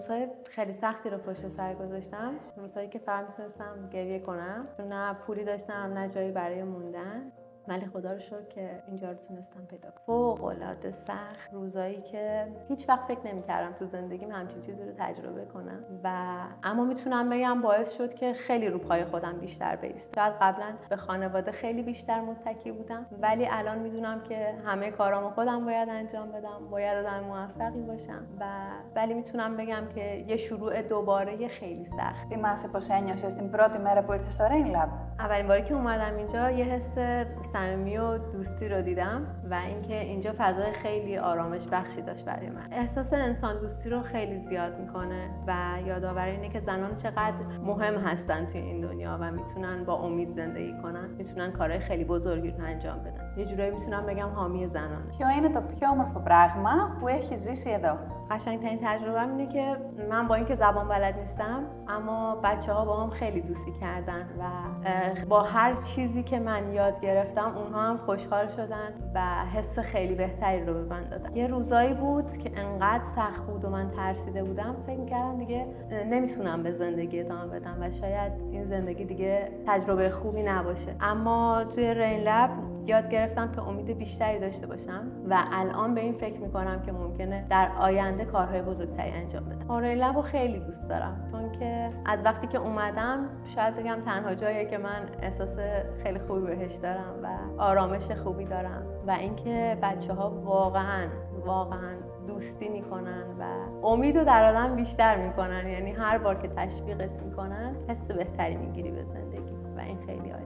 روزهای خیلی سختی رو پشت سر گذاشتم، روزهایی که فقط میتونستم گریه کنم، نه پولی داشتم نه جایی برای موندن، ولی خدا رو شکر که اینجا رو تونستم پیدا کنم. فوق‌العاده سخت، روزایی که هیچ وقت فکر نمی‌کردم تو زندگیم همچین چیزی رو تجربه کنم اما میتونم بگم باعث شد که خیلی رو پای خودم بیشتر بایستم. شاید قبلا به خانواده خیلی بیشتر متکی بودم، ولی الان میدونم که همه کارامو خودم باید انجام بدم، باید آدم موفقی باشم ولی میتونم بگم که یه شروع دوباره خیلی سخت. Θυμάσαι πώς ένιωσες την πρώτη μέρα που ήρθες στο Rainlab? اولین باری که اومدم اینجا یه حس صمیمی و دوستی رو دیدم و اینکه اینجا فضای خیلی آرامش بخشی داشت برای من. احساس انسان دوستی رو خیلی زیاد میکنه و یادآور اینه که زنان چقدر مهم هستن توی این دنیا و میتونن با امید زندگی کنن، میتونن کارهای خیلی بزرگی رو انجام بدن. یه جورایی میتونم بگم حامی زنانه. Ποιο είναι το πιο όμορφο πράγμα που έχεις ζήσει εδώ? قشنگ‌ترین تجربه‌م اینه که من با اینکه زبان بلد نیستم اما بچه‌ها با هم خیلی دوستی کردن و با هر چیزی که من یاد گرفتم اونها هم خوشحال شدن و حس خیلی بهتری رو به من دادن. یه روزایی بود که انقدر سخت بود و من ترسیده بودم، فکر می‌کردم دیگه نمیتونم به زندگی ادامه بدم و شاید این زندگی دیگه تجربه خوبی نباشه. اما توی رینلب یاد گرفتم که امید بیشتری داشته باشم و الان به این فکر میکنم که ممکنه در آینده کارهای بزرگتری انجام بدم. رینلب رو خیلی دوست دارم چون که از وقتی که اومدم شاید بگم تنها جاییه که من احساس خیلی خوبی بهش دارم و آرامش خوبی دارم و اینکه بچه‌ها واقعا دوستی میکنن و امیدو در آدم بیشتر میکنن، یعنی هر بار که تشویقت میکنن حس بهتری میگیری به زندگی و این خیلی عالی.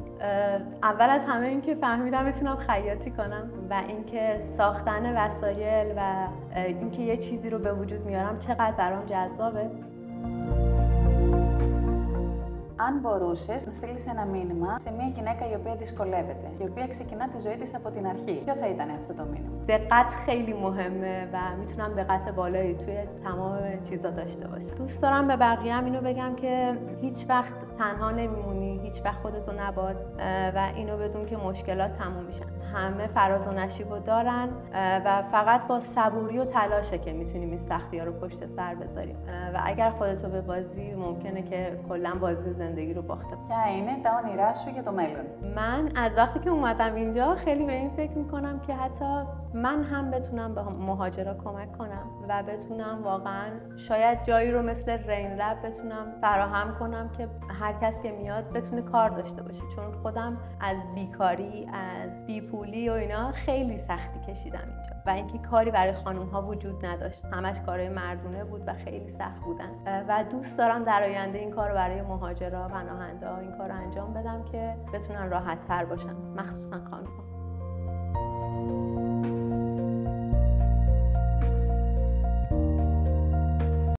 اول از همه این که فهمیدم بتونم خیاطی کنم و اینکه ساختن وسایل و اینکه یه چیزی رو به وجود میارم چقدر برام جذابه. Αν μπορούσες να στείλεις ένα μήνυμα σε μια γυναίκα η οποία δυσκολεύεται, η οποία ξεκινά τη ζωή της από την αρχή, ποιο θα ήταν αυτό το μήνυμα? دقت خیلی مهمه و میتونم دقت بالایی توی تمام چیزا داشته باشم. دوست دارم به بقیه هم اینو بگم که هیچ وقت تنها نمیمونی، هیچ وقت خودتو نباد و اینو بدون که مشکلات تموم میشن. همه فراز و نشیبو دارن و فقط با صبوری و تلاشه که میتونیم این سختی‌ها رو پشت سر بذاریم و اگر خودتو ببازی ممکنه که کلا بازی زندگی رو باخته. Ποια είναι τα όνειρά σου για το μέλλον? من از وقتی که اومدم اینجا خیلی به این فکر میکنم که حتی من هم بتونم به مهاجرا کمک کنم و بتونم واقعا شاید جایی رو مثل رینلب بتونم فراهم کنم که هر کس که میاد بتونه کار داشته باشه، چون خودم از بیکاری، از بیپولی و اینا خیلی سختی کشیدم اینجا و اینکه کاری برای خانم ها وجود نداشت، همش کارهای مردونه بود و خیلی سخت بودن و دوست دارم در آینده این کار رو برای مهاجرا، پناهنده این کار رو انجام بدم که بتونن راحت تر باشن، مخصوصا خانم ها.